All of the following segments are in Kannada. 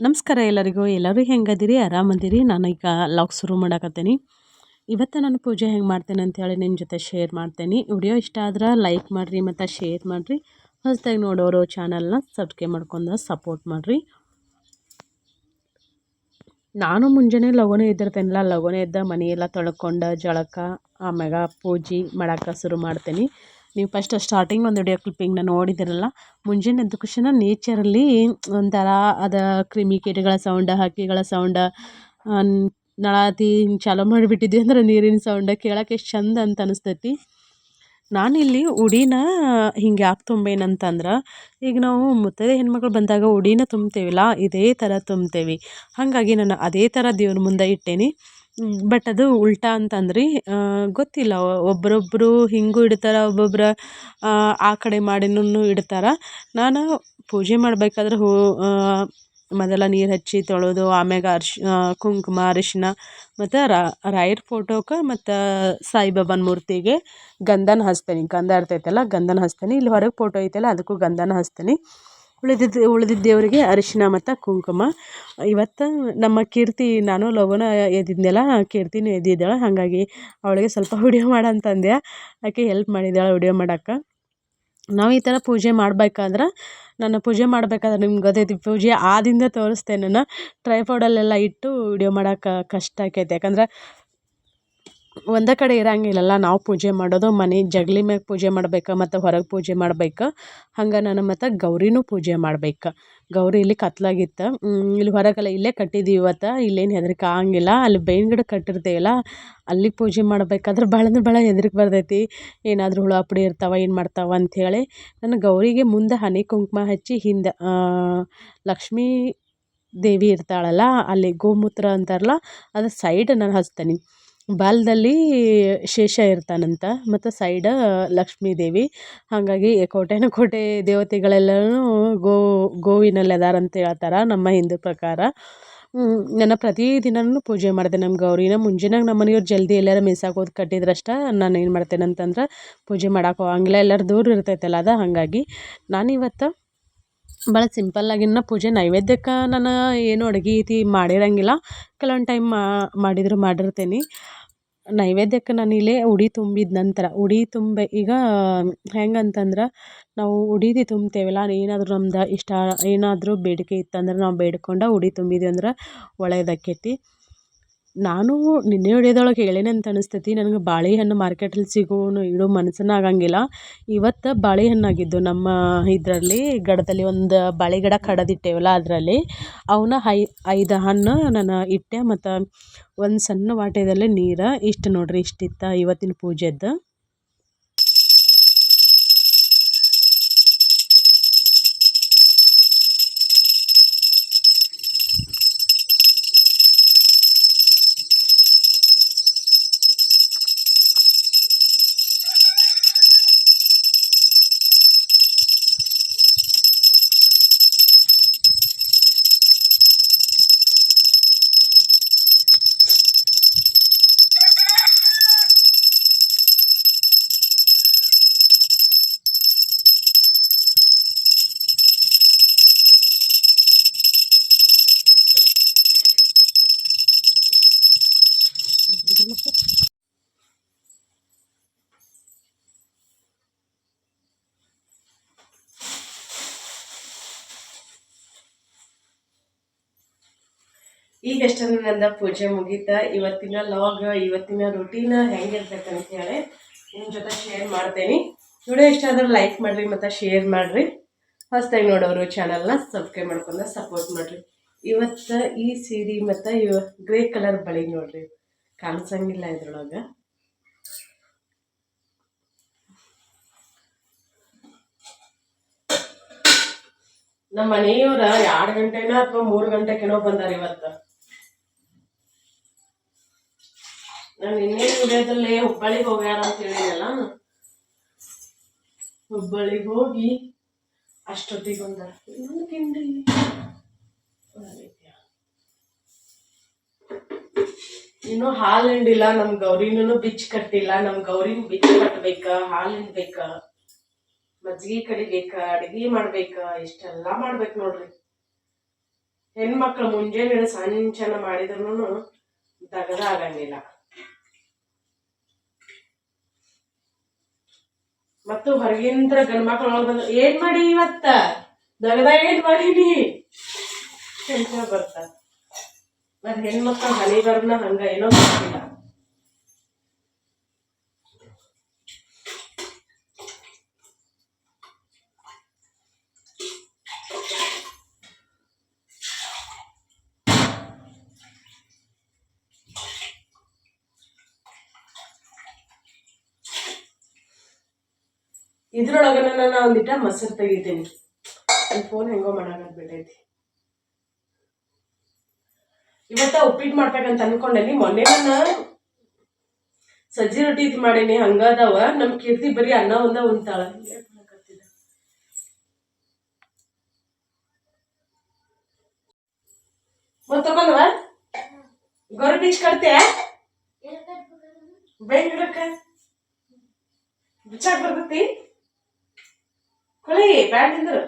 ನಮಸ್ಕಾರ ಎಲ್ಲರೂ ಹೆಂಗದಿರಿ ಆರಾಮದಿರಿ. ನಾನು ಈಗ ಲಾಗ್ ಶುರು ಮಾಡಕತ್ತೀನಿ. ಇವತ್ತು ನಾನು ಪೂಜೆ ಹೆಂಗೆ ಮಾಡ್ತೇನೆ ಅಂತೇಳಿ ನಿಮ್ಮ ಜೊತೆ ಶೇರ್ ಮಾಡ್ತೇನೆ. ವಿಡಿಯೋ ಇಷ್ಟ ಆದ್ರೆ ಲೈಕ್ ಮಾಡಿರಿ ಮತ್ತು ಶೇರ್ ಮಾಡಿರಿ. ಹೊಸದಾಗಿ ನೋಡೋರು ಚಾನಲ್ನ ಸಬ್ಸ್ಕ್ರೈಬ್ ಮಾಡ್ಕೊಂಡು ಸಪೋರ್ಟ್ ಮಾಡಿರಿ. ನಾನು ಮುಂಜಾನೆ ಲಘುನೇ ಎದ್ದಿರ್ತೇನಲ್ಲ, ಲಘುನೇ ಎದ್ದ ಮನೆಯೆಲ್ಲ ತೊಳ್ಕೊಂಡು ಜಳಕ ಆಮ್ಯಾಗ ಪೂಜೆ ಮಾಡೋಕೆ ಶುರು ಮಾಡ್ತೇನೆ. ನೀವು ಫಸ್ಟ್ ಸ್ಟಾರ್ಟಿಂಗ್ ಒಂದು ವಿಡಿಯೋ ಕ್ಲಿಪ್ಪಿಂಗ್ನ ನೋಡಿದಿರಲ್ಲ, ಮುಂಜಾನೆ ಎದ್ದ ತಕ್ಷಣ ನೇಚರಲ್ಲಿ ಒಂಥರ ಅದು ಕ್ರಿಮಿಕೀಟಗಳ ಸೌಂಡ, ಹಕ್ಕಿಗಳ ಸೌಂಡ, ನಳಾತಿ ಹಿಂಗೆ ಚಾಲೂ ಮಾಡಿಬಿಟ್ಟಿದ್ವಿ ಅಂದ್ರೆ ನೀರಿನ ಸೌಂಡ ಕೇಳೋಕೆ ಎಷ್ಟು ಚಂದ ಅಂತ ಅನಿಸ್ತೈತಿ. ನಾನಿಲ್ಲಿ ಉಡಿನ ಹಿಂಗೆ ಯಾಕೆ ತುಂಬೇನಂತಂದ್ರೆ, ಈಗ ನಾವು ಮುತ್ತೈದೆ ಹೆಣ್ಮಕ್ಳು ಬಂದಾಗ ಉಡಿನ ತುಂಬ್ತೇವಿಲ್ಲ, ಇದೇ ಥರ ತುಂಬ್ತೇವೆ. ಹಾಗಾಗಿ ನಾನು ಅದೇ ಥರ ದೇವ್ರ ಮುಂದೆ ಇಟ್ಟೇನಿ. ಬಟ್ ಅದು ಉಲ್ಟಾ ಅಂತಂದ್ರಿ, ಗೊತ್ತಿಲ್ಲ, ಒಬ್ಬರೊಬ್ಬರು ಹಿಂಗೂ ಇಡ್ತಾರೆ, ಒಬ್ಬೊಬ್ರು ಆ ಕಡೆ ಮಾಡಿನೂ ಇಡ್ತಾರೆ. ನಾನು ಪೂಜೆ ಮಾಡಬೇಕಾದ್ರೆ ಮೊದಲ ನೀರು ಹಚ್ಚಿ ತೊಳೆದು ಆಮ್ಯಾಗ ಕುಂಕುಮ ಅರಿಶಿನ ಮತ್ತು ರಾಯರ ಫೋಟೋಕ್ಕೆ ಮತ್ತು ಸಾಯಿಬಾಬಾನ ಮೂರ್ತಿಗೆ ಗಂಧನ ಹಚ್ತೇನೆ. ಗಂಧ ಇರ್ತೈತಲ್ಲ, ಗಂಧನ ಹಚ್ತೇನೆ. ಇಲ್ಲಿ ಹೊರಗೆ ಫೋಟೋ ಐತಲ್ಲ, ಅದಕ್ಕೂ ಗಂಧನ ಹಚ್ತೇನೆ. ಉಳಿದಿದ್ದ ದೇವರಿಗೆ ಅರಿಶಿನ ಮತ್ತು ಕುಂಕುಮ. ಇವತ್ತು ನಮ್ಮ ಕೀರ್ತಿ, ನಾನು ಲಘುನ ಎದ್ದಿದ್ನೆಲ್ಲ, ಕೀರ್ತಿನೂ ಎದ್ದಿದ್ದಾಳೆ. ಹಾಗಾಗಿ ಅವಳಿಗೆ ಸ್ವಲ್ಪ ವಿಡಿಯೋ ಮಾಡಂತಂದೆ, ಆಕೆ ಹೆಲ್ಪ್ ಮಾಡಿದ್ದಾಳೆ ವಿಡಿಯೋ ಮಾಡೋಕ್ಕೆ. ನಾವು ಈ ಥರ ಪೂಜೆ ಮಾಡ್ಬೇಕಾದ್ರೆ, ನಾನು ಪೂಜೆ ಮಾಡ್ಬೇಕಾದ್ರೆ ನಿಮ್ಗೆ ಗೊತ್ತೈತಿ, ಪೂಜೆ ಆದಿಂದ ತೋರಿಸ್ತೇನೆ. ನಾನು ಟ್ರೈಪಾಡಲ್ಲೆಲ್ಲ ಇಟ್ಟು ವಿಡಿಯೋ ಮಾಡೋಕೆ ಕಷ್ಟ ಆಕೈತೆ. ಯಾಕಂದ್ರೆ ಒಂದೇ ಕಡೆ ಇರೋಂಗಿಲ್ಲಲ್ಲ ನಾವು ಪೂಜೆ ಮಾಡೋದು. ಮನೆ ಜಗಲಿ ಮ್ಯಾಗ ಪೂಜೆ ಮಾಡ್ಬೇಕು ಮತ್ತು ಹೊರಗೆ ಪೂಜೆ ಮಾಡ್ಬೇಕು. ಹಂಗೆ ನಾನು ಮತ್ತು ಗೌರಿನೂ ಪೂಜೆ ಮಾಡ್ಬೇಕು. ಗೌರಿ ಇಲ್ಲಿ ಕತ್ಲಾಗಿತ್ತು, ಇಲ್ಲಿ ಹೊರಗೆಲ್ಲ ಇಲ್ಲೇ ಕಟ್ಟಿದ್ದೀವಿ ಇವತ್ತು. ಇಲ್ಲೇನು ಹೆದರಿಕೆ ಆಗಂಗಿಲ್ಲ. ಅಲ್ಲಿ ಬೇವಿನ ಗಿಡ ಕಟ್ಟಿರ್ತೇವಲ್ಲ, ಅಲ್ಲಿ ಪೂಜೆ ಮಾಡ್ಬೇಕಾದ್ರೆ ಭಾಳ ಅಂದ್ರೆ ಭಾಳ ಹೆದರಿಕೆ ಬರ್ತೈತಿ. ಏನಾದರೂ ಹುಳ ಪುಡಿ ಇರ್ತಾವೆ, ಏನು ಮಾಡ್ತಾವೆ ಅಂಥೇಳಿ ನಾನು ಗೌರಿಗೆ ಮುಂದೆ ಹನಿ ಕುಂಕುಮ ಹಚ್ಚಿ, ಹಿಂದೆ ಲಕ್ಷ್ಮೀ ದೇವಿ ಇರ್ತಾಳಲ್ಲ, ಅಲ್ಲಿ ಗೋಮೂತ್ರ ಅಂತಾರಲ್ಲ, ಅದು ಸೈಡ್ ನಾನು ಹಚ್ತೇನೆ. ಬಾಲದಲ್ಲಿ ಶೇಷ ಇರ್ತಾನಂತ ಮತ್ತು ಸೈಡ ಲಕ್ಷ್ಮೀ ದೇವಿ. ಹಾಗಾಗಿ ಕೋಟೆ ದೇವತೆಗಳೆಲ್ಲನೂ ಗೋವಿನಲ್ಲಿ ಅದಾರಂತ ಹೇಳ್ತಾರೆ ನಮ್ಮ ಹಿಂದೂ ಪ್ರಕಾರ. ನಾನು ಪ್ರತಿದಿನವೂ ಪೂಜೆ ಮಾಡ್ತೇನೆ ನಮ್ಮ ಗೌರಿನ. ಮುಂಜಾನೆ ನಮ್ಮ ಮನೆಯವ್ರು ಜಲ್ದಿ ಎಲ್ಲಾರು ಮಿಸಾಗಿ ಹೋಗಿ ಕಟ್ಟಿದ್ರಷ್ಟ ನಾನು ಏನು ಮಾಡ್ತೇನೆ ಅಂತಂದ್ರೆ, ಪೂಜೆ ಮಾಡೋಕೆ ಹೋಗಂಗಿಲ್ಲ, ಎಲ್ಲರೂ ದೂರ ಇರ್ತೈತಲ್ಲ, ಅದು ಹಾಗಾಗಿ ನಾನಿವತ್ತು ಭಾಳ ಸಿಂಪಲ್ಲಾಗಿನ ಪೂಜೆ. ನೈವೇದ್ಯಕ್ಕೆ ನಾನು ಏನು ಅಡುಗೆ ಮಾಡಿರೋಂಗಿಲ್ಲ, ಕೆಲವೊಂದು ಟೈಮ್ ಮಾಡಿರ್ತೇನೆ. ನೈವೇದ್ಯಕ್ಕೆ ನಾನಿಲ್ಲೇ ಉಡಿ ತುಂಬಿದ ನಂತರ, ಉಡಿ ಈಗ ಹೆಂಗಂತಂದ್ರೆ, ನಾವು ಉಡಿ ತುಂಬ್ತೇವಲ್ಲ, ಏನಾದರೂ ನಮ್ದು ಇಷ್ಟ, ಏನಾದರೂ ಬೇಡಿಕೆ ಇತ್ತಂದ್ರೆ ನಾವು ಬೇಡ್ಕೊಂಡು ಉಡಿ ತುಂಬಿದ್ವಿ ಅಂದ್ರೆ ಒಳ್ಳೆಯದಾಕೈತಿ. ನಾನು ನಿನ್ನೆ ವಿಡಿಯೋದೊಳಗೆ ಹೇಳೇನಂತ ಅನಿಸ್ತೈತಿ, ನನಗೆ ಬಾಳೆಹಣ್ಣು ಮಾರ್ಕೆಟಲ್ಲಿ ಇಡೋ ಮನಸ್ಸನ್ನ ಆಗಂಗಿಲ್ಲ. ಇವತ್ತು ಬಾಳೆಹಣ್ಣಾಗಿದ್ದು ನಮ್ಮ ಇದರಲ್ಲಿ ಗಡದಲ್ಲಿ ಒಂದು ಬಾಳೆ ಗಿಡ ಕಡದಿಟ್ಟೇವಲ್ಲ, ಅದರಲ್ಲಿ ಅವನ್ನ 5 ಹಣ್ಣು ನಾನು ಇಟ್ಟೆ. ಮತ್ತು ಒಂದು ಸಣ್ಣ ವಾಟೆದಲ್ಲಿ ನೀರು, ಇಷ್ಟು ನೋಡ್ರಿ, ಇಷ್ಟಿತ್ತು ಇವತ್ತಿನ ಪೂಜೆದ್ದು. ಈಗಷ್ಟೇ ನನ್ನ ಪೂಜೆ ಮುಗೀತ. ಇವತ್ತಿನ ಲಾಗ್, ಇವತ್ತಿನ ರೂಟೀನ್ ಹೆಂಗಿರ್ತೈತೆ ಹೇಳಿ ನಿಮ್ಮ ಜೊತೆ ಶೇರ್ ಮಾಡ್ತೇನೆ. ವಿಡಿಯೋ ಇಷ್ಟ ಆದ್ರೆ ಲೈಕ್ ಮಾಡಿರಿ ಮತ್ತು ಶೇರ್ ಮಾಡಿರಿ. ಹೊಸದಾಗಿ ನೋಡೋರು ಚಾನಲ್ನ ಸಬ್ಸ್ಕ್ರೈಬ್ ಮಾಡ್ಕೊಂಡು ಸಪೋರ್ಟ್ ಮಾಡಿರಿ. ಇವತ್ತು ಈ ಸೀರೆ ಮತ್ತು ಗ್ರೇ ಕಲರ್ ಬಳೆ ನೋಡ್ರಿ, ಕಾಣಿಸಂಗಿಲ್ಲ ಇದ್ರೊಳಗೆ. ನಮ್ಮ ಮನೆಯವ್ರ 2 ಗಂಟೆನ ಅಥವಾ 3 ಗಂಟೆಗೇನೋ ಬಂದಾರ ಇವತ್ತು. ನಾನು ಇನ್ನೇ ವಿಡಿಯೋದಲ್ಲಿ ಹುಬ್ಬಳ್ಳಿಗೆ ಹೋಗ್ಯಾರ ಅಂತ ಹೇಳಿದಲ್ಲ, ಹುಬ್ಬಳ್ಳಿಗೆ ಹೋಗಿ ಅಷ್ಟೊತ್ತಿಗೆ ಬಂದಾರ. ಇನ್ನೊಂದು ತಿಂಡಿ ಇನ್ನು ಹಾಲು ಹಿಂಡಿಲ್ಲ, ನಮ್ ಗೌರಿನೂ ಬಿಚ್ಚ ಕಟ್ಟಿಲ್ಲ. ನಮ್ ಗೌರಿನ ಬಿಚ್ಚ ಕಟ್ಬೇಕ, ಹಾಲು ಹಿಂಡ್ಬೇಕ, ಮಜ್ಜಿಗೆ ಕಡಿಬೇಕ, ಅಡಿಗೆ ಮಾಡ್ಬೇಕ, ಇಷ್ಟೆಲ್ಲಾ ಮಾಡ್ಬೇಕು ನೋಡ್ರಿ. ಹೆಣ್ಮಕ್ಳು ಮುಂಜಾನೆ ಸಂಚನ ಮಾಡಿದ್ರು ದಗದ ಆಗಂಗಿಲ್ಲ. ಮತ್ತು ಹೊರಗಿಂದ ಗಂಡ್ಮಕ್ಳು ಬಂದ ಏನ್ ಮಾಡಿ ಇವತ್ತ ದಗದ ಏನ್ ಮಾಡೀನಿ ಅಂತ ಬರ್ತಾರ. ಮತ್ ಹೆಣ್ಮಕ್ಳು ಹನಿ ಬರ್ನ ಹಂಗ ಏನೋ ಗೊತ್ತಿಲ್ಲ. ಇದ್ರೊಳಗನ ನಾನು ಒಂದಿಟ್ಟ ಮೊಸರು ತೆಗಿತೀನಿ. ಫೋನ್ ಹೆಂಗೋ ಮಾಡಾಕತ್ಬಿಟ್ಟೈತಿ. ಇವತ್ತ ಉಪ್ಪಿಟ್ಟು ಮಾಡ್ಬೇಕಂತ ಅನ್ಕೊಂಡೇನಿ. ಮೊನ್ನೆ ನಾನು ಸಜ್ಜಿ ರೊಟ್ಟಿ ಮಾಡೀನಿ, ಹಂಗದವ. ನಮ್ ಕೀರ್ತಿ ಬರೀ ಅನ್ನ ಒಂದ ಉಂತಾಳ. ಮತ್ ತಗೊಂಡವ ಗೊರ ಬೀಚ್ ಕಟ್ತೆ ಬೆಂಗ್ಳೂರಕ್ಕ ಬಿಚ್ಚಾಕ್ ಬರ್ತೈತಿ. ಕೊಳಿ ಬ್ಯಾಡ್ ಅಂದ್ರು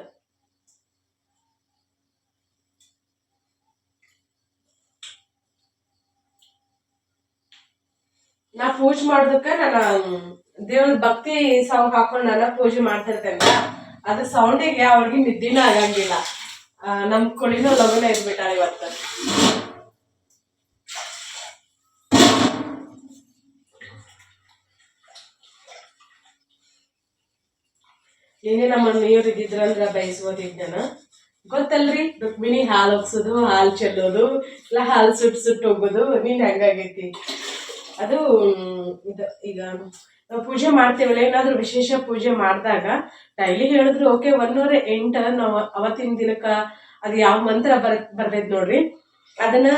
ನಾ ಪೂಜೆ ಮಾಡೋದಕ್ಕ ನಾನು ದೇವ್ರ ಭಕ್ತಿ ಸಾಂಗ್ ಹಾಕೊಂಡು ನಾನು ಪೂಜೆ ಮಾಡ್ತಿರ್ತೇನೆ. ಅದ್ರ ಸೌಂಡಿಗೆ ಅವ್ರಿಗೆ ನಿದ್ದಿನ ಆಗಂಗಿಲ್ಲ. ನಮ್ ಕೊಳಿನೂ ಲಗುನ ಇದ್ಬಿಟ್ಟಾಳ ಇವತ್ತ. ಏನೇ ನಮ್ಮ ನೀವ್ರು ಇದ್ದಿದ್ರಂದ್ರ ಬಯಸ್ಬೋದಿದ್ನ. ಗೊತ್ತಲ್ರಿ, ರುಕ್ಮಿಣಿ ಹಾಲು ಹೋಗ್ಸೋದು, ಹಾಲು ಚೆಲ್ಲೋದು, ಇಲ್ಲ ಹಾಲು ಸುಟ್ಟು ಹೋಗೋದು. ನೀನ್ ಹಂಗಾಗೈತಿ ಅದು. ಇದು ಈಗ ನಾವು ಪೂಜೆ ಮಾಡ್ತೇವಲ್ಲ, ಏನಾದ್ರೂ ವಿಶೇಷ ಪೂಜೆ ಮಾಡಿದಾಗ ಡೈಲಿ ಹೇಳಿದ್ರು ಓಕೆ, 108 ನಾವು ಅವತ್ತಿನ ದಿನಕ್ಕ ಅದು ಯಾವ ಮಂತ್ರ ಬರ್ತೈತಿ ನೋಡ್ರಿ, ಅದನ್ನ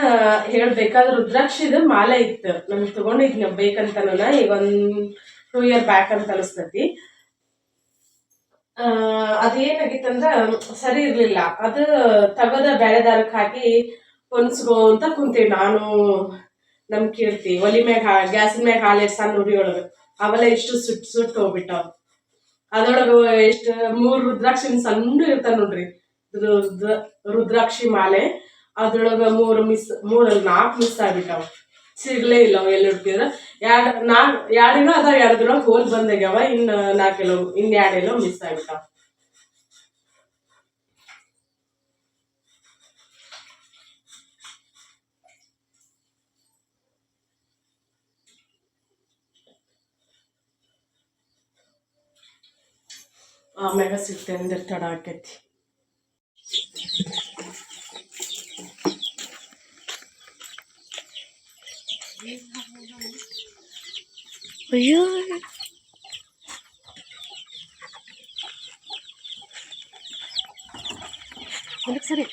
ಹೇಳ್ಬೇಕಾದ್ರೆ ರುದ್ರಾಕ್ಷಿದ ಮಾಲೆ ಇತ್ತು ನಮ್ಗೆ ತಗೊಂಡಿದ್ನ ಬೇಕಂತನ. ಈಗ 1-2 year ಬ್ಯಾಕ್ ಅಂತ ಅನಿಸ್ತತಿ. ಅದೇನಾಗಿತ್ತಂದ್ರ ಸರಿ ಇರ್ಲಿಲ್ಲ. ಅದು ತಗದ ಬ್ಯಾಳೆ ದಾರಕ್ಕೆ ಹಾಕಿ ಹೊನ್ಸ್ಕೊಂತ ಕುಂತೀವಿ ನಾನು ನಮ್ ಕೀರ್ತಿ. ಒಲಿ ಮ್ಯಾಗ ಗ್ಯಾಸಿನ ಮ್ಯಾಗ ಹಾಲು ಸಣ್ಣ ಉರಿ ಒಳಗ ಅವೆಲ್ಲ ಇಷ್ಟು ಸುಟ್ಟು ಹೋಗ್ಬಿಟ್ಟಾವ. ಅದ್ರೊಳಗ ಎಷ್ಟು 3 ರುದ್ರಾಕ್ಷಿ ಸಣ್ಣ ಇರ್ತಾವ ನೋಡ್ರಿ, ರುದ್ರಾಕ್ಷಿ ಮಾಲೆ. ಅದ್ರೊಳಗ 4 ಮಿಸ್ ಆಗ್ಬಿಟ್ಟಾವ. ಸಿಗ್ಲೇ ಇಲ್ಲ. ಅವ ಎಲ್ಲಿ ಹುಡ್ಕಿದ್ರ ಎರಡೇನೋ ಅದಾವ, 2 ಹೋಲ್ ಬಂದಾಗ್ಯಾವ. ಇನ್ನು 2 ಮಿಸ್ ಆಗ್ಬಿಟ್ಟಾವ. ಆಮ್ಯಾಗ ಸಿಗ್ತೇನೆ ಅಂದ್ರೆ ತಡ ಆಕೈತಿ. ಅಯ್ಯೋ ಸರಿ.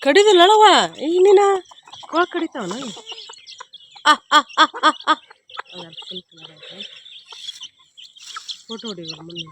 ಕಡಿದಿಲ್ಲವ ಇನ್ನಿನ ಕೊಳ ಕಡಿತಾವನ. ಫೋಟೋ ಹೊಡಿವ ಮುಂದೆ.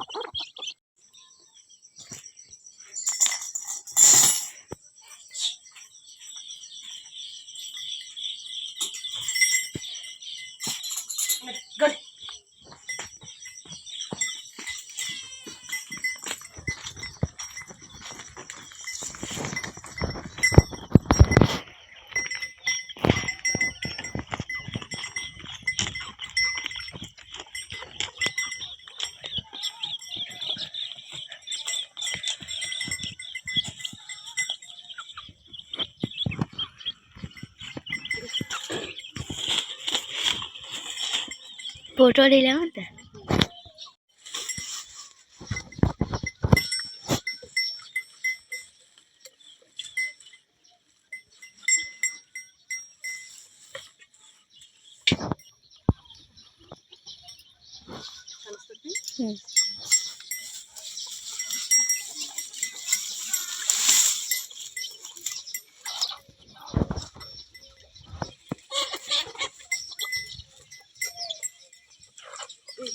ಫೋಟೋ ಹೊಡಿಲ್ಲ ಅಂತ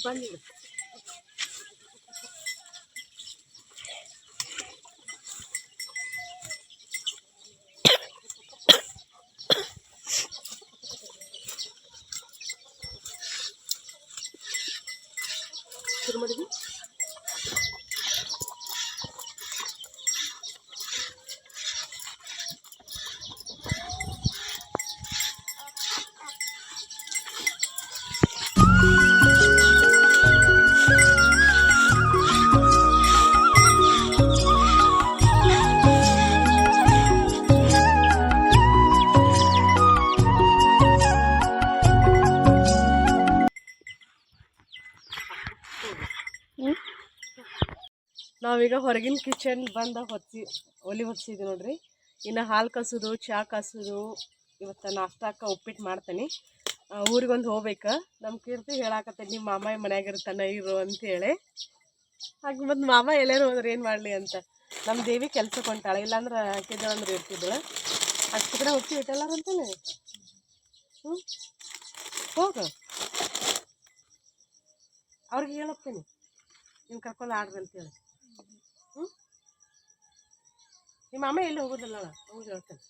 ಬನ್ನಿ ಶುರು ಮಾಡಿದ್ವಿ. ನಾವೀಗ ಹೊರಗಿನ ಕಿಚನ್ ಬಂದು ಒಲಿ ಹೊತ್ತಿಸಿದ್ವಿ ನೋಡ್ರಿ. ಇನ್ನು ಹಾಲು ಕಾಸೋದು, ಚಹಾ ಕಾಸೋದು, ಇವತ್ತು ನಾಷ್ಟಾಕ ಉಪ್ಪಿಟ್ಟು ಮಾಡ್ತೀನಿ. ಊರಿಗೊಂದು ಹೋಗ್ಬೇಕು. ನಮ್ಮ ಕೀರ್ತಿ ಹೇಳಾಕತ್ತೇನೆ ನಿಮ್ಮ ಮಾಮ ಮನ್ಯಾಗ ಇರ್ತಾನೆ ಇರು ಅಂತೇಳಿ. ಹಾಗೆ ಮತ್ತು ಮಾಮ ಎಲ್ಲರೂ ಹೋದ್ರೆ ಏನು ಮಾಡಲಿ ಅಂತ. ನಮ್ಮ ದೇವಿ ಕೆಲ್ಸಕ್ಕೆ ಹೊಂಟಾಳೆ, ಇಲ್ಲಾಂದ್ರೆ ಹಾಕಿದ್ದಳು ಅಂದ್ರೆ ಇರ್ತಿದ್ಳು. ಅಷ್ಟು ಕಡೆ ಹೋಗ್ತೀವಿ ಇಟ್ಟಲ್ಲಾರ ಅಂತಾನೆ. ಹೋಗು, ಅವ್ರಿಗೆ ಹೇಳೋಗ್ತೀನಿ ನೀವು ಕರ್ಕೊಂಡು ಆಡ್ರಿ ಅಂತೇಳಿ. ನಿಮ್ಮ ಅಮ್ಮ ಎಲ್ಲಿ ಹೋಗೋದಿಲ್ಲ, ಅವ್ರು ಹೇಳ್ತೇನೆ.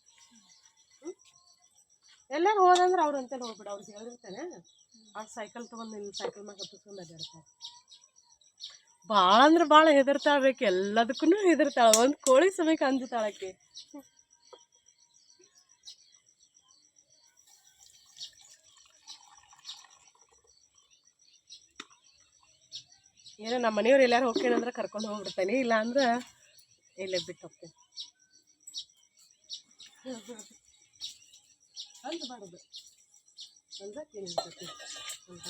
ಎಲ್ಲರೂ ಹೋದಂದ್ರೆ ಅವ್ರು ಅಂತೇಳಿ ಹೋಗ್ಬಿಡ. ಅವ್ರಿಗೆ ಹೇಳಿರ್ತೇನೆ, ಅವ್ರು ಸೈಕಲ್ ತೊಗೊಂಡು ನಿನ್ನ ಸೈಕಲ್ ಮ್ಯಾಗ ಹತ್ತಿಸ್ಕೊಂಡು ಅಡ್ಡಾಡ್ತಾರೆ. ಭಾಳ ಅಂದ್ರೆ ಭಾಳ ಹೆದರ್ತಾಳ್ಬೇಕು, ಎಲ್ಲದಕ್ಕೂ ಹೆದರ್ತಾಳೆ. ಒಂದು ಕೋಳಿ ಸಮಯಕ್ಕೆ ಅಂಜುತ್ತಾಳಕ್ಕೆ. ಏನೋ ನಮ್ಮ ಮನೆಯವ್ರು ಎಲ್ಲಾರು ಹೋಗ್ತೇನಂದ್ರೆ ಕರ್ಕೊಂಡು ಹೋಗ್ಬಿಡ್ತೇನೆ, ಇಲ್ಲಾಂದ್ರೆ ಇಲ್ಲೇ ಬಿಟ್ಟು ಹೋಗ್ತೇನೆ. ಅಂದು ಮಾಡೋದು ಅಂದ್ರೆ ತಿನ್ನಿಸ್ತೈತಿ ಅಂತ.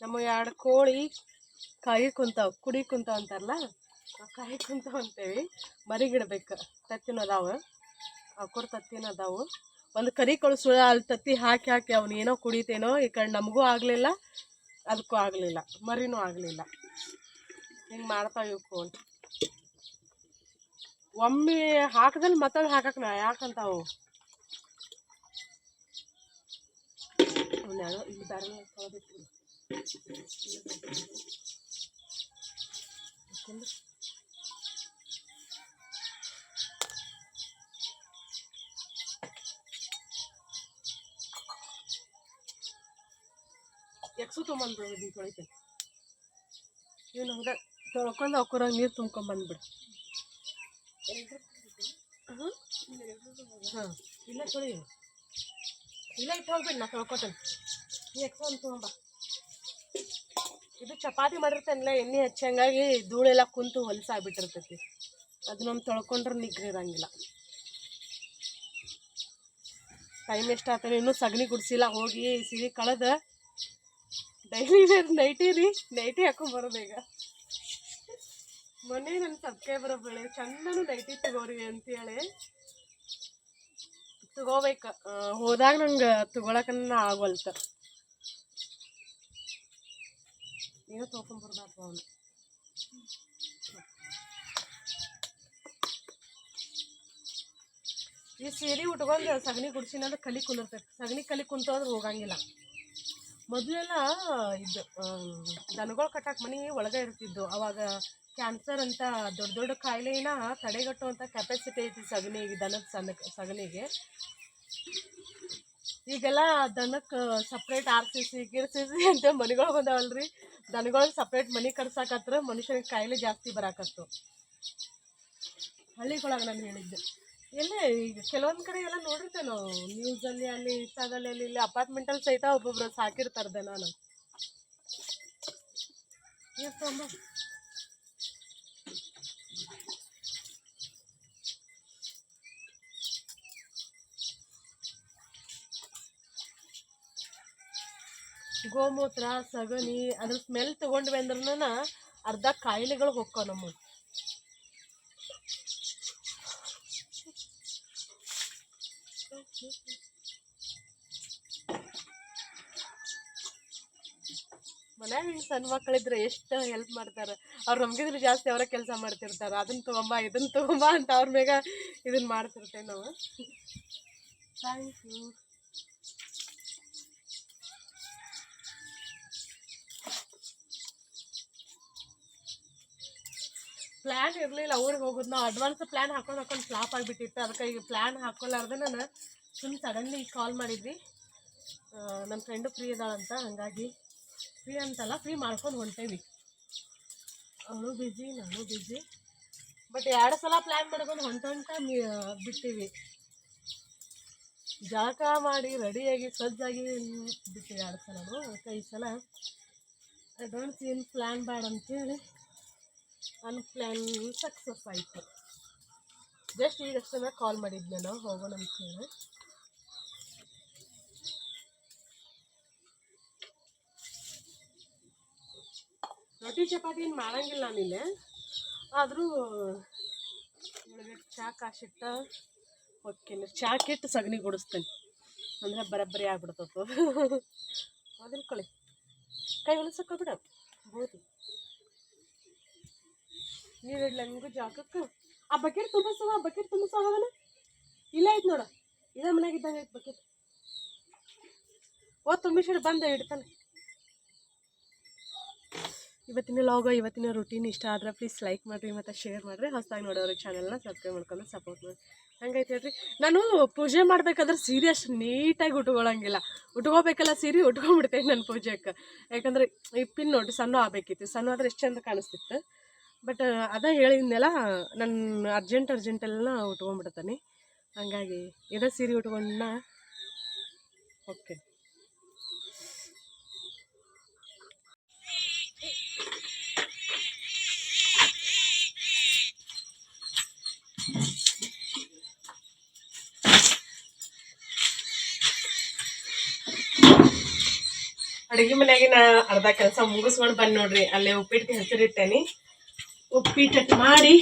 ನಮ್ಮ 2 ಕೋಳಿ ಕಾಯಿ ಕುಂತಾವ, ಕುಡಿ ಕುಂತಾವ ಅಂತಾರಲ್ಲ, ಕಾಯಿ ಕುಂತಾವ ಅಂತೇವಿ. ಮರಿಗಿಡ್ಬೇಕು. ತತ್ತಿನ ಅದಾವ, ಅವ್ರ ತತ್ತಿನ ಅದಾವು. ಒಂದು ಕರಿ ಕಳಿಸು, ಅಲ್ಲಿ ತತ್ತಿ ಹಾಕಿ ಹಾಕಿ ಅವನೇನೋ ಕುಡಿತೇನೋ, ಈ ಕಡೆ ನಮಗೂ ಆಗಲಿಲ್ಲ, ಅದಕ್ಕೂ ಆಗಲಿಲ್ಲ, ಮರಿನೂ ಆಗಲಿಲ್ಲ. ಹಿಂಗೆ ಮಾಡ್ತಾವ ಇವಕ್ಕೆ. ಒಮ್ಮೆ ಹಾಕದಲ್ಲಿ ಮತ್ತೊಂದು ಹಾಕಕ್ಕೆ ನಾ ಯಾಕಂತಾವು. ಅವನ್ಯಾರೋ ಇಲ್ಲಿ ದಾರಿ ತೊಗೊಬೇಕು. ಎಕ್ಸು ತೊಗೊಂಬಂದ್ಬಿಡು, ಇದನ್ನು ತೊಳಿತೇನೆ. ಇವನು ಹಂಗೆ ತೊಳ್ಕೊಂಡು ಅವಕ್ಕೂರಾಗ ನೀರು ತುಂಬ್ಕೊಂಬಂದ್ಬಿಡು. ಹಾಂ, ಇಲ್ಲ ತೊಳಿ, ಇಲ್ಲ ಇಟ್ಟು ಹೋಗ್ಬಿಡು, ನಾ ತೊಳ್ಕೊತೇನೆ. ನೀ ಎಕ್ಸು ಒಂದು ತೊಗೊಂಬ. ಇದು ಚಪಾತಿ ಮಾಡಿರ್ತೇನಲ್ಲ, ಎಣ್ಣೆ ಹಚ್ಚಂಗಾಗಿ ಧೂಳೆಲ್ಲ ಕುಂತು ಹೊಲಸಾಗ್ಬಿಟ್ಟಿರ್ತೈತಿ. ಅದನ್ನೊಂದು ತೊಳ್ಕೊಂಡ್ರೆ ನಿಗ್ರಿರಂಗಿಲ್ಲ. ಟೈಮ್ ಎಷ್ಟಾಗ್ತಾನೆ, ಇನ್ನೂ ಸಗಣಿ ಗುಡಿಸಿಲ್ಲ. ಹೋಗಿ ಸಿರಿ ಕಳೆದ ಡೈಲಿ ವೇರ್ ನೈಟಿ ಹಾಕೊಂಬರೋದು. ಈಗ ಮೊನ್ನೆ ನನ್ನ ಸಬ್ಸ್ಕ್ರೈಬರ್ ಒಬ್ಬಳೆ ಚಂದನು ನೈಟಿ ತಗೋರಿ ಅಂತೇಳಿ ತಗೋಬೇಕು. ಹೋದಾಗ ನಂಗೆ ತಗೊಳಕನ್ನ ಆಗವಲ್ತ. ನೀನು ತೊಗೊಂಬರ್ಬೇಕು ಅವನು. ಈ ಸೀರೆ ಉಟ್ಕೊಂಡು ಸಗಣಿ ಗುಡ್ಸಿನಂದ್ರೆ ಕಲಿ ಕುಂದಿರ್ತೈತೆ. ಸಗಣಿ ಕಲಿ ಕುಂತಂದ್ರೆ ಹೋಗಂಗಿಲ್ಲ. ಮೊದಲೆಲ್ಲ ಇದು ದನಗಳು ಕಟ್ಟಕ್ಕೆ ಮನೆ ಒಳಗೆ ಇರ್ತಿದ್ದು. ಅವಾಗ ಕ್ಯಾನ್ಸರ್ ಅಂತ ದೊಡ್ಡ ದೊಡ್ಡ ಕಾಯಿಲೆನ ತಡೆಗಟ್ಟುವಂಥ ಕೆಪಾಸಿಟಿ ಐತಿ ಸಗಣಿಗೆ, ದನದ ಸಗಣಿಗೆ. ಈಗೆಲ್ಲ ದನಕ್ಕೆ ಸಪ್ರೇಟ್ RCC ಗಿರ್ಸಿಸಿ ಅಂತ ಮನೆಗಳು ಬಂದಾವಲ್ರಿ. ದನಗಳಿಗೆ ಸಪ್ರೇಟ್ ಮನೆ ಕಟ್ಸಾಕತ್ರ ಮನುಷ್ಯನಿಗೆ ಕಾಯಿಲೆ ಜಾಸ್ತಿ ಬರಾಕತ್ತು ಹಳ್ಳಿಗೊಳಗೆ. ನಾನು ಹೇಳಿದ್ದೆ ಎಲ್ಲ ಈಗ ಕೆಲವೊಂದು ಕಡೆ ಎಲ್ಲ ನೋಡಿರ್ತೇವೆ ನಾವು ನ್ಯೂಸಲ್ಲಿ, ಅಲ್ಲಿ ಇನ್ಸ್ಟಾದಲ್ಲಿ, ಅಲ್ಲಿ ಇಲ್ಲಿ ಅಪಾರ್ಟ್ಮೆಂಟಲ್ಲಿ ಸಹಿತ ಒಬ್ಬೊಬ್ರು ಸಾಕಿರ್ತಾರೆ ದನ. ಗೋಮೂತ್ರ, ಸಗಣಿ, ಅದ್ರ ಸ್ಮೆಲ್ ತಗೊಂಡ್ವಿ ಅಂದ್ರೂ ಅರ್ಧ ಕಾಯಿಲೆಗಳು ಹೋಗ್ತಾವ ನಮ್ಮ. ಮನ್ಯಾಗ ಹಿಂಗೆ ಸಣ್ಣ ಮಕ್ಕಳಿದ್ರೆ ಎಷ್ಟು ಹೆಲ್ಪ್ ಮಾಡ್ತಾರೆ. ಅವ್ರು ನಮ್ಗಿದ್ರೆ ಜಾಸ್ತಿ ಅವರ ಕೆಲಸ ಮಾಡ್ತಿರ್ತಾರೆ. ಅದನ್ನ ತಗೊಂಬ ಇದನ್ನ ತಗೊಂಬ ಅಂತ ಅವ್ರ ಮೇಗ ಇದನ್ನ ಮಾಡ್ತಿರ್ತೇವೆ ನಾವು. Thank you. ಪ್ಲ್ಯಾನ್ ಇರಲಿಲ್ಲ ಊರಿಗೆ ಹೋಗೋದು. ನಾವು ಅಡ್ವಾನ್ಸ್ ಪ್ಲ್ಯಾನ್ ಹಾಕೊಂಡು ಫ್ಲಾಪ್ ಆಗಿಬಿಟ್ಟಿತ್ತು. ಅದಕ್ಕೆ ಈಗ ಪ್ಲ್ಯಾನ್ ಹಾಕೊಳ್ಳಾರ್ದೆ ನಾನು ಸುಮ್ಮನೆ ಸಡನ್ಲಿ ಕಾಲ್ ಮಾಡಿದ್ವಿ. ನನ್ನ ಫ್ರೆಂಡು ಫ್ರೀ ಇದ್ದಾಳಂತ, ಹಾಗಾಗಿ ಫ್ರೀ ಅಂತಲ್ಲ, ಫ್ರೀ ಮಾಡ್ಕೊಂಡು ಹೊಂಟೇವಿ. ಅವಳು ಬ್ಯುಸಿ, ನಾನು ಬ್ಯುಸಿ. ಬಟ್ 2 ಸಲ ಪ್ಲ್ಯಾನ್ ಮಾಡ್ಕೊಂಡು ಹೊಂಟ ಬಿಟ್ಟಿವಿ. ಜಳಕ ಮಾಡಿ ರೆಡಿಯಾಗಿ ಸಜ್ಜಾಗಿ ಬಿಟ್ಟಿವಿ 2 ಸಲನು. ಅದಕ್ಕೆ ಈ ಸಲ ಅಡ್ವಾನ್ಸ್ ಏನು ಪ್ಲ್ಯಾನ್ ಬೇಡ ಅಂತೇಳಿ ಅನ್ಪ್ಲ್ಯಾನ್ ಸಕ್ಸಸ್ ಆಯಿತು. ಜಸ್ಟ್ ಈಗಷ್ಟೇ ಕಾಲ್ ಮಾಡಿದ್ದೆ ನಾವು ಹೋಗೋಣ ಅಂತೇಳಿ. ರೊಟ್ಟಿ ಚಪಾತಿ ಏನು ಮಾಡಂಗಿಲ್ಲ ನಾನಿಲ್ಲಿ, ಆದರೂ ಚಾ ಕಾಶಿಟ್ಟ ಹೊಕ್ಕೇನೆ. ಚಾಕಿಟ್ಟು ಸಗಣಿ ಗುಡಿಸ್ತೇನೆ ಅಂದರೆ ಬರಬ್ಬರಿ ಆಗ್ಬಿಡ್ತತ್ತು. ಅದಿರ್ಕೊಳ್ಳಿ ಕೈ ಹೊಲಸಕ್ಕೋಗ್ಬಿಡ ಬೋದು. ನೀರು ಇಡ್ಲ ನಿಮಗೂ ಜಾಕಕ್ಕೆ. ಆ ಬಕೆಟ್ ತುಂಬಿಸೋದನ ಇಲ್ಲ ಐತೆ ನೋಡ, ಇದೇ ಮನ್ಯಾಗ ಇದ್ದಂಗೆ ಐತೆ ಬಕೆಟ್. ತುಂಬಿಸಿಡ್ ಬಂದು ಇಡ್ತಾನೆ. ಇವತ್ತಿನ ಲಾಗ, ಇವತ್ತಿನ ರೂಟೀನ್ ಇಷ್ಟ ಆದರೆ ಪ್ಲೀಸ್ ಲೈಕ್ ಮಾಡಿರಿ ಮತ್ತು ಶೇರ್ ಮಾಡಿರಿ. ಹೊಸದಾಗಿ ನೋಡೋರಿಗೆ ಚಾನಲ್ನ ಸಬ್ಸ್ಕ್ರೈಬ್ ಮಾಡ್ಕೊಂಡು ಸಪೋರ್ಟ್ ಮಾಡಿ. ಹಂಗೈತೆ ಹೇಳ್ರಿ. ನಾನು ಪೂಜೆ ಮಾಡ್ಬೇಕಾದ್ರೆ ಸೀರೆ ಅಷ್ಟು ನೀಟಾಗಿ ಉಟ್ಕೊಳ್ಳೋಂಗಿಲ್ಲ. ಉಟ್ಕೋಬೇಕಲ್ಲ ಸೀರೆ ಉಟ್ಕೊಂಡ್ಬಿಡ್ತೇನೆ ನಾನು ಪೂಜೆಗೆ. ಯಾಕಂದರೆ ಈ ಪಿನ್ ನೋಡಿ ಸಣ್ಣ ಆಗಬೇಕಿತ್ತು. ಸಣ್ಣ ಆದರೆ ಎಷ್ಟು ಚಂದ ಕಾಣಿಸ್ತಿತ್ತು. ಬಟ್ ಅದೇ ಹೇಳಿದ್ನೆಲ್ಲ, ನಾನು ಅರ್ಜೆಂಟೆಲ್ಲ ಉಟ್ಕೊಂಡ್ಬಿಡ್ತಾನೆ. ಹಾಗಾಗಿ ಇದೇ ಸೀರೆ ಉಟ್ಕೊಂಡ ಓಕೆ. ಅಡುಗೆ ಮನೆಯಾಗಿನ ಅರ್ಧ ಕೆಲಸ ಮುಗಿಸ್ಕೊಂಡು ಬಂದು ನೋಡ್ರಿ. ಅಲ್ಲೇ ಉಪ್ಪಿಟ್ಟಿಗೆ ಹೆಸರಿಟ್ಟೇನಿ. ಉಪ್ಪಿಟ್ಟು ಮಾಡಿ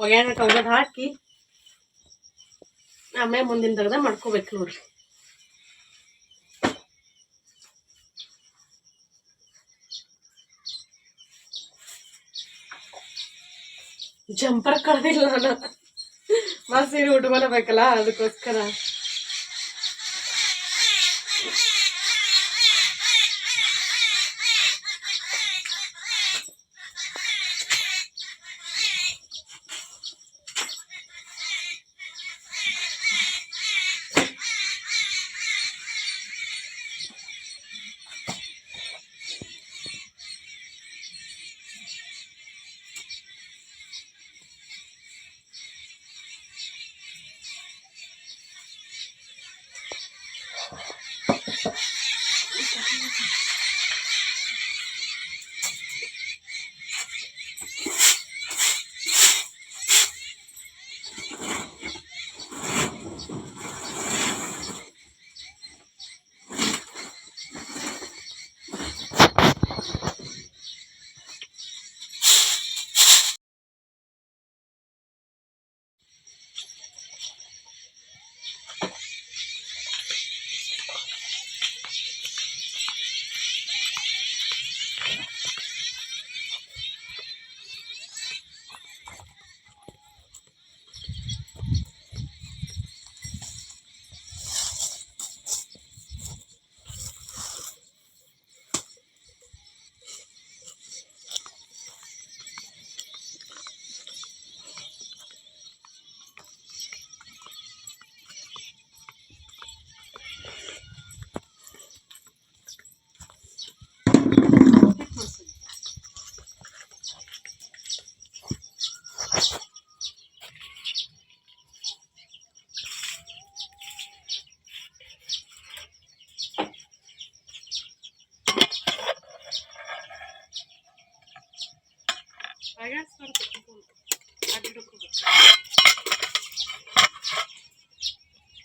ಒಗ್ಯಾಣ ಒಗದು ಹಾಕಿ ಆಮೇಲೆ ಮುಂದಿನ ತಗದ ಮಾಡ್ಕೋಬೇಕು ನೋಡ್ರಿ. ಜಂಪರ್ ಕಳೆದಿಲ್ಲ ನಾನು, ಮಸ್ತ್ ಸೀರೆ ಉಟ್ಕೊಳ್ಬೇಕಲ್ಲ, ಅದಕ್ಕೋಸ್ಕರ.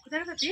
ಕುದಾಕತಿ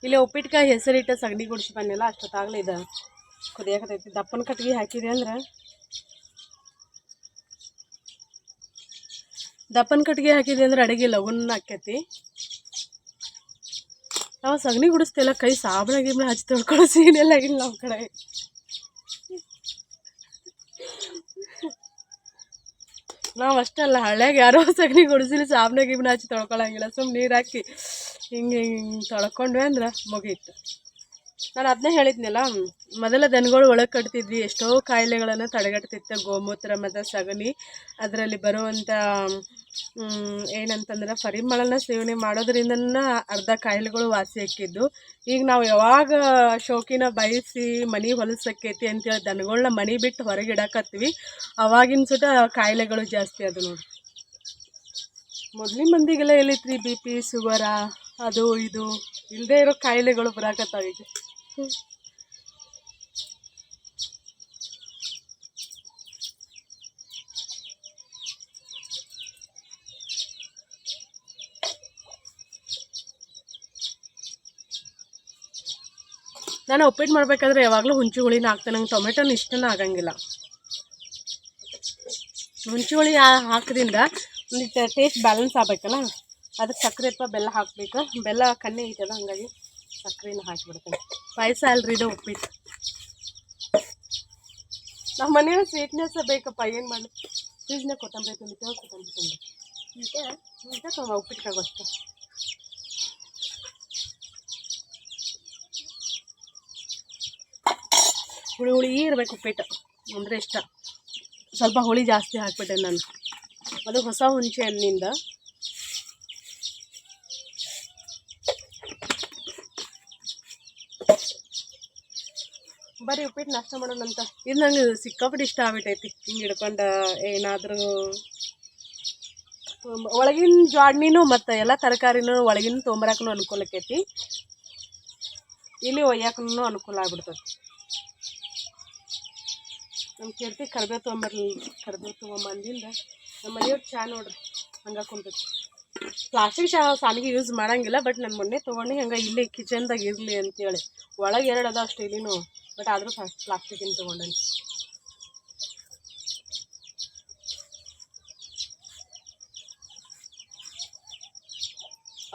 ಇಲ್ಲಿ ಉಪ್ಪಿಟ್ಟಕಾಯಿ ಹೆಸರಿಟ್ಟ ಸಗಣಿ ಗುಡಿಸಿ ಬಂದಿಲ್ಲ ಅಷ್ಟೊತ್ತಾಗಲಿ ಇದು ಕುದಿಯಾಕತೈತಿ. ದಪ್ಪನ ಕಟ್ಗೆ ಹಾಕಿದೆ ಅಂದ್ರೆ ಅಡುಗೆ ಲಗುನ್ ಆಕೈತಿ. ನಾವು ಸಗಣಿ ಗುಡಿಸ್ತಿಲ್ಲ, ಕೈ ಸಾಬಣ ಗಿಬಣ ಹಚ್ಚಿ ತೊಳ್ಕೊಳ್ಳೋ ಸೀನೆಲ್ಲ ಇಲ್ಲ ನಮ್ಮ ಕಡೆ. ನಾವು ಅಷ್ಟೇ ಅಲ್ಲ, ಹಳ್ಳ್ಯಾಗ ಯಾರೋ ಸಗಣಿ ಗುಡಿಸಿಲಿ ಸಾಬಣ ಗಿಬಣ ಹಚ್ಚಿ ತೊಳ್ಕೊಳಂಗಿಲ್ಲ. ಸುಮ್ಮನೆ ನೀರು ಹಾಕಿ ಹಿಂಗೆ ತೊಳ್ಕೊಂಡ್ವಿ ಅಂದ್ರೆ ಮುಗೀತು. ನಾನು ಅದನ್ನೇ ಹೇಳಿದ್ನಲ್ಲ, ಮೊದಲ ದನಗಳು ಒಳಗೆ ಕಟ್ತಿದ್ವಿ, ಎಷ್ಟೋ ಕಾಯಿಲೆಗಳನ್ನು ತಡೆಗಟ್ತಿತ್ತು ಗೋಮೂತ್ರ ಮತ್ತು ಸಗಣಿ. ಅದರಲ್ಲಿ ಬರುವಂಥ ಏನಂತಂದ್ರೆ ಪರಿಮಳನ ಸೇವನೆ ಮಾಡೋದ್ರಿಂದ ಅರ್ಧ ಕಾಯಿಲೆಗಳು ವಾಸಿ ಆಕ್ಕಿದ್ದು. ಈಗ ನಾವು ಯಾವಾಗ ಶೋಕಿನ ಬಯಸಿ ಮನೆ ಹೊಲಸಕ್ಕೈತಿ ಅಂತೇಳಿ ದನಗಳನ್ನ ಮನೆ ಬಿಟ್ಟು ಹೊರಗೆ ಇಡಕತ್ತೀವಿ, ಅವಾಗಿನ ಸುತ ಕಾಯಿಲೆಗಳು ಜಾಸ್ತಿ ಅದು ನೋಡಿ. ಮೊದಲಿನ ಮಂದಿಗೆಲ್ಲ ಎಲ್ಲಿತ್ರಿ BP ಶುಗರ ಅದು ಇದು ಇಲ್ಲದೆ ಇರೋ ಕಾಯಿಲೆಗಳು ಬರಾಕತ್ತಾವ ಈಗ. ನಾನು ಉಪ್ಪಿಟ್ಟು ಮಾಡ್ಬೇಕಾದ್ರೆ ಯಾವಾಗಲೂ ಹುಂಚಿ ಹುಳಿನ ಹಾಕ್ತೇನೆ. ನಂಗೆ ಟೊಮೆಟೊನ ಇಷ್ಟನೇ ಆಗಂಗಿಲ್ಲ. ಹುಂಚಿ ಹುಳಿ ಹಾಕೋದ್ರಿಂದ ಒಂದು ಟೇಸ್ಟ್ ಬ್ಯಾಲೆನ್ಸ್ ಆಗಬೇಕಲ್ಲ, ಅದಕ್ಕೆ ಸಕ್ಕರೆ ಅಥವಾ ಬೆಲ್ಲ ಹಾಕಬೇಕು. ಬೆಲ್ಲ ಕಣ್ಣೆ ಐತಲ್ಲ, ಹಾಗಾಗಿ ಸಕ್ಕರೆನ ಹಾಕಿಬಿಡ್ತೇನೆ. ಪಾಯಸ ಅಲ್ರಿ ಇದು, ಉಪ್ಪಿಟ್ಟು. ನಮ್ಮ ಮನೆಯವ್ರು ಸ್ವೀಟ್ನೆಸ್ ಬೇಕಪ್ಪ, ಏನು ಮಾಡಿ ಫ್ರಿಜ್ನಾಗ ಕೊತ್ತಂಬರಿ ತುಂಬಿತೇವೆ, ಉಪ್ಪಿಟ್ಟಾಗೋಷ್ಟು. ಹುಳಿ ಹುಳಿ ಇರಬೇಕು ಉಪ್ಪಿಟ್ಟು ಅಂದರೆ ಇಷ್ಟ. ಸ್ವಲ್ಪ ಹುಳಿ ಜಾಸ್ತಿ ಹಾಕ್ಬಿಟ್ಟೆ ನಾನು. ಅದು ಹೊಸ ಹುಣಸೆ ಹಣ್ಣಿಂದ. ಬರೀ ಉಪ್ಪಿಟ್ಟು ನಾಷ್ಟ ಮಾಡೋಣಂತ. ಇದು ನಂಗೆ ಸಿಕ್ಕಾಪಟ್ಟೆ ಇಷ್ಟ ಆಗ್ಬಿಟ್ಟೈತಿ. ಹಿಂಗೆ ಹಿಡ್ಕೊಂಡು ಏನಾದರೂ ಒಳಗಿನ ಜಾಡ್ನಿನೂ ಮತ್ತು ಎಲ್ಲ ತರಕಾರಿನೂ ಒಳಗಿನ ತೊಂಬರಕ್ಕೂ ಅನುಕೂಲ ಆಕೈತಿ, ಇಲ್ಲಿ ಒಯ್ಯಾಕೂ ಅನುಕೂಲ ಆಗ್ಬಿಡ್ತದೆ. ನಮ್ಮ ಕೀರ್ತಿ ಕರ್ಬೇವು ತೊಗೊಂಬಂದಿಂದ ನಮ್ಮ ಮನೆಯವ್ರು ಚಹಾ ನೋಡ್ರಿ ಹಂಗೆ ಕುಂತೈತಿ. ಪ್ಲಾಸ್ಟಿಕ್ ಚಹಾ ಸಾನಿಗೆ ಯೂಸ್ ಮಾಡೋಂಗಿಲ್ಲ, ಬಟ್ ನಾನು ಮೊನ್ನೆ ತೊಗೊಂಡು ಹಂಗೆ ಇಲ್ಲಿ ಕಿಚನ್ದಾಗ ಇರಲಿ ಅಂತೇಳಿ. ಒಳಗೆ 2 ಅದ ಅಷ್ಟು ಇಲ್ಲಿನೂ, ಬಟ್ ಆದರೂ ಪ್ಲಾಸ್ಟಿಕ್ಕಿನ ತೊಗೊಂಡೇನಿ.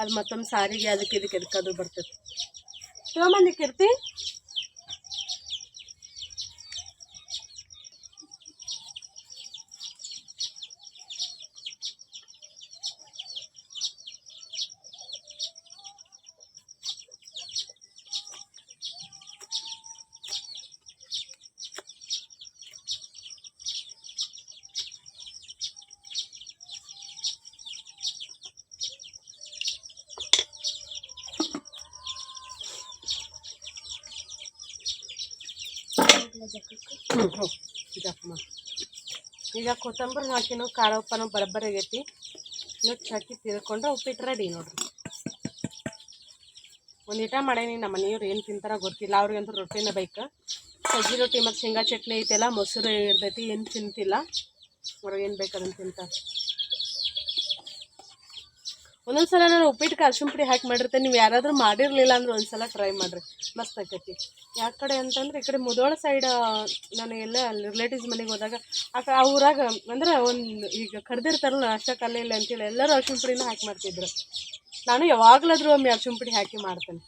ಅದು ಮತ್ತೊಂದು ಸಾರಿಗೆ ಅದಕ್ಕೆ ಎದಕ್ಕದು ಬರ್ತದೆ. ತೊಗೊಂಬಂದಿ ಕೀರ್ತಿ? ಈಗ ಕೊತ್ತಂಬರಿ ಹಾಕಿನೂ ಖಾರ ಉಪ್ಪನೂ ಬರಬ್ಬರಿ ಆಗೈತಿ. ನುಚ್ಚು ಹಾಕಿ ತಿರ್ಕೊಂಡು ಉಪ್ಪಿಟ್ಟು ರೆಡಿ ನೋಡ್ರಿ. ಒಂದು ಈಟ ಮಾಡೇನಿ. ನಮ್ಮ ಮನೆಯವ್ರು ಏನು ತಿಂತಾರ ಗೊತ್ತಿಲ್ಲ, ಅವ್ರಿಗಂತೂ ರೊಟ್ಟಿನ ಬೇಕು. ಸಜ್ಜಿ ರೊಟ್ಟಿ ಮತ್ತು ಶೇಂಗಾ ಚಟ್ನಿ ಐತೆಲ್ಲ, ಮೊಸರು ಇರ್ತೈತಿ, ಏನು ತಿಂತಿಲ್ಲ. ಅವ್ರಿಗೆ ಏನು ಬೇಕು ಅದನ್ನು ತಿಂತಾರೆ. ಒಂದೊಂದು ಸಲ ನಾನು ಉಪ್ಪಿಟ್ಟಿಗೆ ಅರ್ಶಿಣ ಪುಡಿ ಹಾಕಿ ಮಾಡಿರ್ತೇನೆ. ನೀವು ಯಾರಾದರೂ ಮಾಡಿರಲಿಲ್ಲ ಅಂದ್ರೆ ಒಂದು ಸಲ ಟ್ರೈ ಮಾಡಿರಿ, ಮಸ್ತ್ ಆಕೈತಿ. ಯಾವ ಕಡೆ ಅಂತಂದ್ರೆ ಈ ಕಡೆ ಮುಧೋಳ ಸೈಡ್ ನಾನು ಎಲ್ಲ ಅಲ್ಲಿ ರಿಲೇಟಿವ್ಸ್ ಮನೆಗೆ ಹೋದಾಗ ಆ ಊರಾಗ ಅಂದ್ರೆ ಒಂದು ಈಗ ಕರೆದಿರ್ತಾರಲ್ಲ ಅಷ್ಟಕ್ಕೆ ಅಲ್ಲೇ ಇಲ್ಲ ಅಂತೇಳಿ ಎಲ್ಲರೂ ಅರ್ಶಿಣ ಪುಡಿನ ಹಾಕಿ ಮಾಡ್ತಿದ್ರು. ನಾನು ಯಾವಾಗಲಾದ್ರೂ ಒಮ್ಮೆ ಅರ್ಶಿಣ ಪುಡಿ ಹಾಕಿ ಮಾಡ್ತೇನೆ.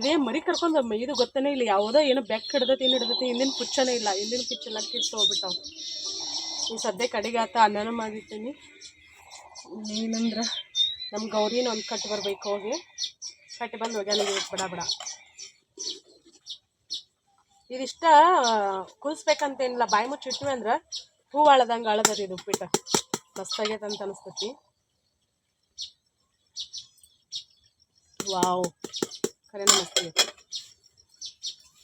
ಇದೇ ಮರಿ ಕರ್ಕೊಂಡು ಇದು ಗೊತ್ತನೇ ಇಲ್ಲ, ಯಾವುದೋ ಏನೋ ಬೆಕ್ಕ ಹಿಡ್ದತಿ ಏನು ಹಿಡ್ದತಿ, ಹಿಂದಿನ ಪುಚ್ಚನೇ ಇಲ್ಲ, ಹಿಂದಿನ ಪುಚ್ಚೆಲ್ಲ ಕಿತ್ತು ಹೋಗ್ಬಿಟ್ಟವು. ಈ ಸದ್ಯಕ್ಕೆ ಅಡಿಗೆ ಆತ, ಅನ್ನನ ಮಾಡಿರ್ತೀನಿ. ಏನಂದ್ರೆ ನಮ್ಮ ಗೌರಿನ ಒಂದು ಕಟ್ಟು ಬರ್ಬೇಕು, ಹೋಗಿ ಕಟ್ಟಿ ಬಂದು ಒಗ್ಯಾನಿಗೆ ಬಿಡ ಬಿಡ. ಇದಿಷ್ಟ ಕುದಿಸ್ಬೇಕಂತೇನಿಲ್ಲ, ಬಾಯಿ ಮುಚ್ಚಿಟ್ವಿ ಅಂದ್ರೆ ಹೂವು ಅಳದಂಗೆ ಅಳದರಿ ಇದು ಉಪ್ಪಿಟ್ಟು. ಮಸ್ತಾಗೈತೆ ಅಂತ ಅನಿಸ್ತೈತಿ. ವಾವ್, ಖರೇನ ಮಸ್ತಾಗೈತಿ.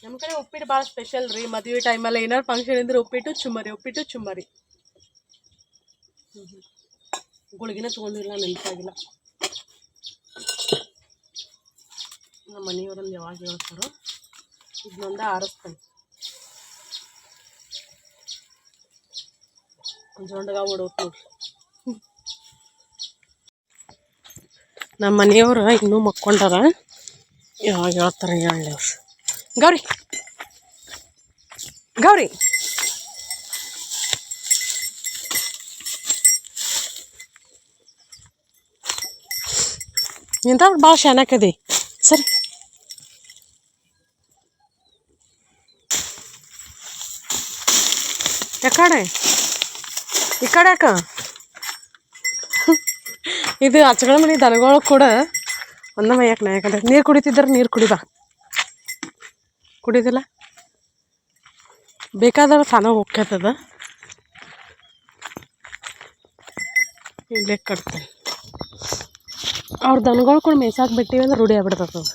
ನಮ್ಮ ಕಡೆ ಉಪ್ಪಿಟ್ಟು ಭಾಳ ಸ್ಪೆಷಲ್ ರೀ. ಮದುವೆ ಟೈಮಲ್ಲಿ ಏನಾರು ಫಂಕ್ಷನ್ ಇದ್ರೆ ಉಪ್ಪಿಟ್ಟು ಚುಮ್ಮರಿ, ಉಪ್ಪಿಟ್ಟು ಚುಮ್ಮರಿ. ಗುಳಿಗಿನ ತೊಗೊಂಡಿಲ್ಲ, ನೆನಪಾಗಿಲ್ಲ. ನಮ್ಮ ಮನೆಯವರಲ್ಲಿ ಯಾವಾಗ ಹೇಳ್ತಾರೋ ಇದನ್ನೊಂದ ಆರಿಸ್ತಾನೆ. ಜೊಂಡಗ ಓಡೋತ್ ನೋಡ್ರಿ. ನಮ್ಮ ಮನೆಯವ್ರು ಇನ್ನೂ ಮಕ್ಕೊಂಡಾರ, ಯಾವಾಗ ಹೇಳ್ತಾರೆ ಹೇಳಿ ಅವ್ರು. ಗೌರಿ ಗೌರಿ ಇಂಥ ಭಾಳ ಶಾನಕದಿ. ಸರಿ, ಯಾಕಡೆ ಈ ಕಡೆ ಯಾಕ? ಇದು ಅಚ್ಚಗಳ ಮನೆ ದನಗಳು ಕೂಡ ಒಂದ ಮೈಯಾಕ ಯಾಕಂದ್ರೆ ನೀರು ಕುಡಿತಿದ್ರೆ ನೀರು ಕುಡಿಬಾ, ಕುಡಿದಿಲ್ಲ ಬೇಕಾದ್ರೆ ತಾನ ಹೋಗ್ತದ. ಇಲ್ಲೇ ಕಟ್ತೇನೆ. ಅವ್ರ ದನಗಳು ಕೂಡ ಮೇಯ್ಸಾಕ್ ಬಿಟ್ಟಿವಿ ಅಂದ್ರೆ ರೂಢಿ ಆಗ್ಬಿಡ್ತದ.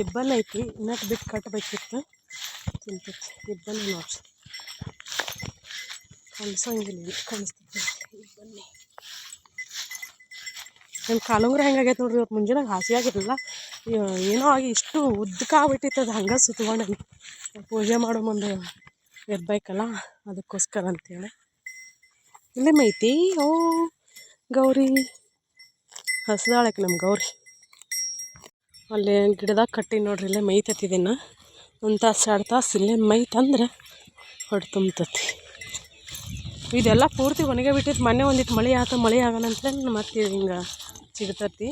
ಇಬ್ಬನಿ ಐತಿ, ಇನ್ನಟ್ಟು ಬಿಟ್ಟು ಕಟ್ಟಬೇಕಿತ್ತು. ತಿಂತೈತಿ ಇಬ್ಬನಿ ನೋಡ್ರಿ, ಕಾಣಿಸಂಗಿಲ್ಲ, ಕಾಣಿಸ್ತೈತಿ ಇಬ್ಬನಿ. ನನ್ನ ಕಾಲುಂಗ್ರ ಹೆಂಗಾಗೈತೆ ನೋಡ್ರಿ. ಇವತ್ತು ಮುಂಜಾನೆ ಹಾಸಿಯಾಗಿರಲಿಲ್ಲ, ಏನೋ ಆಗಿ ಇಷ್ಟು ಉದ್ದಕ್ಕೆ ಆಗ್ಬಿಟ್ಟಿತ್ತದ. ಹಂಗೆ ಸುತ್ಕೊಂಡು ಪೂಜೆ ಮಾಡೋ ಮುಂದೆ ಇರ್ಬೇಕಲ್ಲ, ಅದಕ್ಕೋಸ್ಕರ ಅಂತೇಳಿ. ಇಲ್ಲೇ ಮೈತಿ. ಓ ಗೌರಿ ಹಸ್ದಾಳಕ್ಕೆ ನಮ್ಮ ಗೌರಿ. ಅಲ್ಲಿ ಗಿಡದಾಗ ಕಟ್ಟಿ ನೋಡ್ರಿ, ಇಲ್ಲೇ ಮೈತತ್ತಿದ್ದೇನ. ಒಂದು ತಾಸು 2 ತಾಸು ಇಲ್ಲೇ ಮೈತಂದ್ರೆ ಹೊಡೆ ತುಂಬತತಿ. ಇದೆಲ್ಲ ಪೂರ್ತಿ ಒಣಗೆ ಬಿಟ್ಟಿತ್ತು. ಮೊನ್ನೆ ಒಂದಿಟ್ಟು ಮಳೆ ಆತ, ಮಳೆ ಆಗಲ್ಲ ಅಂತಲೇ ಮತ್ತೆ ಹಿಂಗೆ ಸಿಗ್ತತಿ.